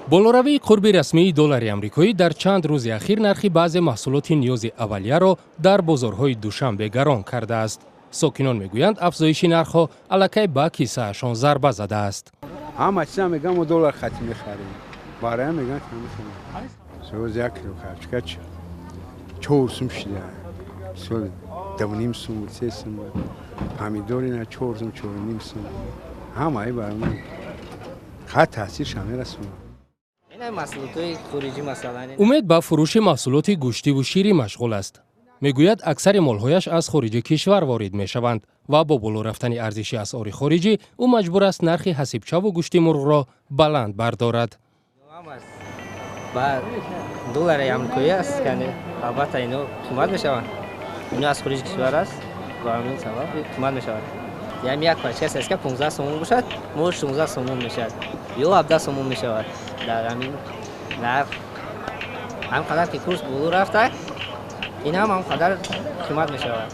болоравии қурби расмии доллари амрикоӣ дар чанд рӯзи ахир нархи баъзе маҳсулоти ниёзи аввалияро дар бозорҳои душанбе гарон кардааст. сокинон мегӯянд афзоиши нархҳо аллакай ба киссаашон зарба задааст. ҳама чиза мегӯям мо доллар хати мехарем. Бароям мегӯям соз 1 кило карчка 4 сум шуда. Сол 2.5 сум 3 сум. Помидори на 4 сум 4.5 сум. ҳамаи бароям хат таъсирш мерасонад. умед ба фурӯши маҳсулоти гӯштиву ширӣ машғул аст. мегӯяд аксари молҳояш аз хориҷи кишвар ворид мешаванд ва бо боло рафтани арзиши асъори хориҷӣ ӯ маҷбур аст нархи ҳасибчаву гӯшти мурғро баланд бардорад. ба доллари амрикоӣ аст кане албатта ино қимат мешаванд. ино аз хориҷи кишвар аст ва ҳамин сабаб қимат мешавад. яъне як пачкасе аст ки 15 сомон бошад мо 16 сомон мешавад ё 17 сомон мешавад. дар ҳамин нарх ҳамқадар ки курс боло рафта ин ҳамқадар қимат мешавад.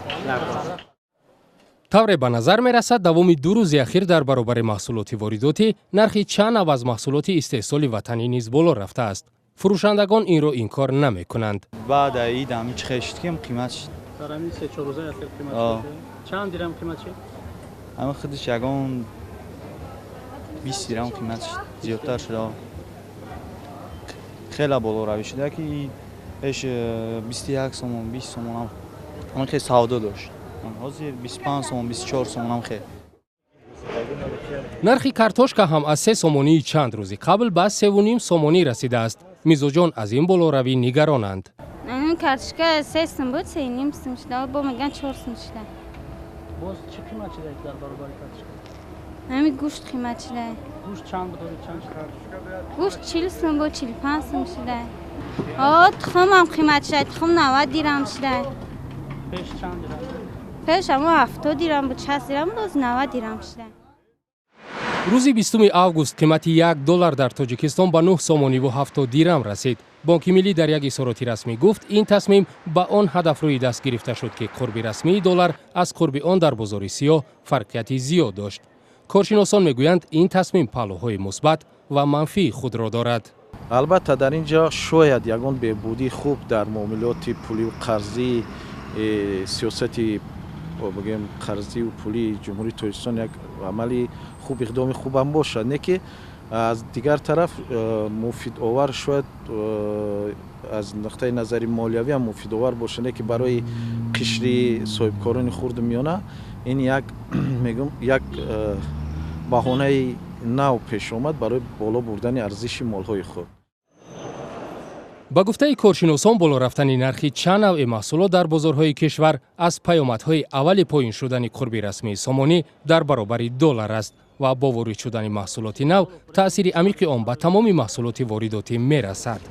тавре ба назар мерасад давоми 2 рӯзи ахир дар баробари маҳсулоти воридотӣ нархи чанд нав аз маҳсулоти истеҳсоли ватанӣ низ боло рафтааст. фурӯшандагон инро инкор намекунанд. баъда ид ҳамин чӣ хеш ким қимат шуд. дар ҳамин 3-4 рӯзаи ахир қимат шуд. чанд дирам қимат шуд? ҳамин худаш ягон 20 дирам қимат шуд. зиёдтар шуда. хеле болоравӣ шуда ки еш 21 сомон 20 сомон ҳам хеле савдо дошт. ҳозир 25 сомон 24 сомон ҳам хеле. нархи картошка ҳам аз 3 сомонии чанд рӯзи қабл ба 3.5 сомонӣ расидааст. мизоҷон аз ин болоравӣ нигаронанд. картошка 3 сум буд 3.5 сум шуда бо меган 4 сум шуда. боз чӣ қимат шуда дар баробари картошка? ҳамин гӯшт қимат шуда. гӯшт чанд буд? чанд шуда? гӯшт 40 сум буд 45 сум шуда. тухм ҳам қимат шуда. тухм 90 дирам шуда. пеш чанд дирам? пеш ҳамо 70 дирам буд 60 дирам буд 90 дирам шуда. рӯзи 20 август қимати 1 доллар дар тоҷикистон ба 9 сомониву 70 дирам расид. бонки миллӣ дар як изҳороти расмӣ гуфт ин тасмим ба он ҳадаф рӯи даст гирифта шуд ки қурби расмии доллар аз қурби он дар бозори сиёҳ фарқияти зиёд дошт. коршиносон мегӯянд ин тасмим паҳлӯҳои мусбат ва манфии худро дорад. албатта дар ин ҷо шояд ягон беҳбудии хуб дар муомилоти пулию қарзӣ сиёсати бигем қарзию пулии ҷумҳурии тоҷикистон як амали хуб иқдоми хубам бошад не ки аз дигар тараф муфидовар шояд аз нуқтаи назари молиявӣ ҳам муфидовар бошад не ки барои қишри соҳибкорони хурду миёна ин мегӯм як баҳонаи нав пеш омад барои боло бурдани арзиши молҳои худ. ба гуфтаи коршиносон боло рафтани нархи чанд навъи маҳсулот дар бозорҳои кишвар аз паёмадҳои аввали поин шудани қурби расмии сомонӣ дар баробари доллар аст ва бо ворид шудани маҳсулоти нав таъсири амиқи он ба тамоми маҳсулоти воридотӣ мерасад.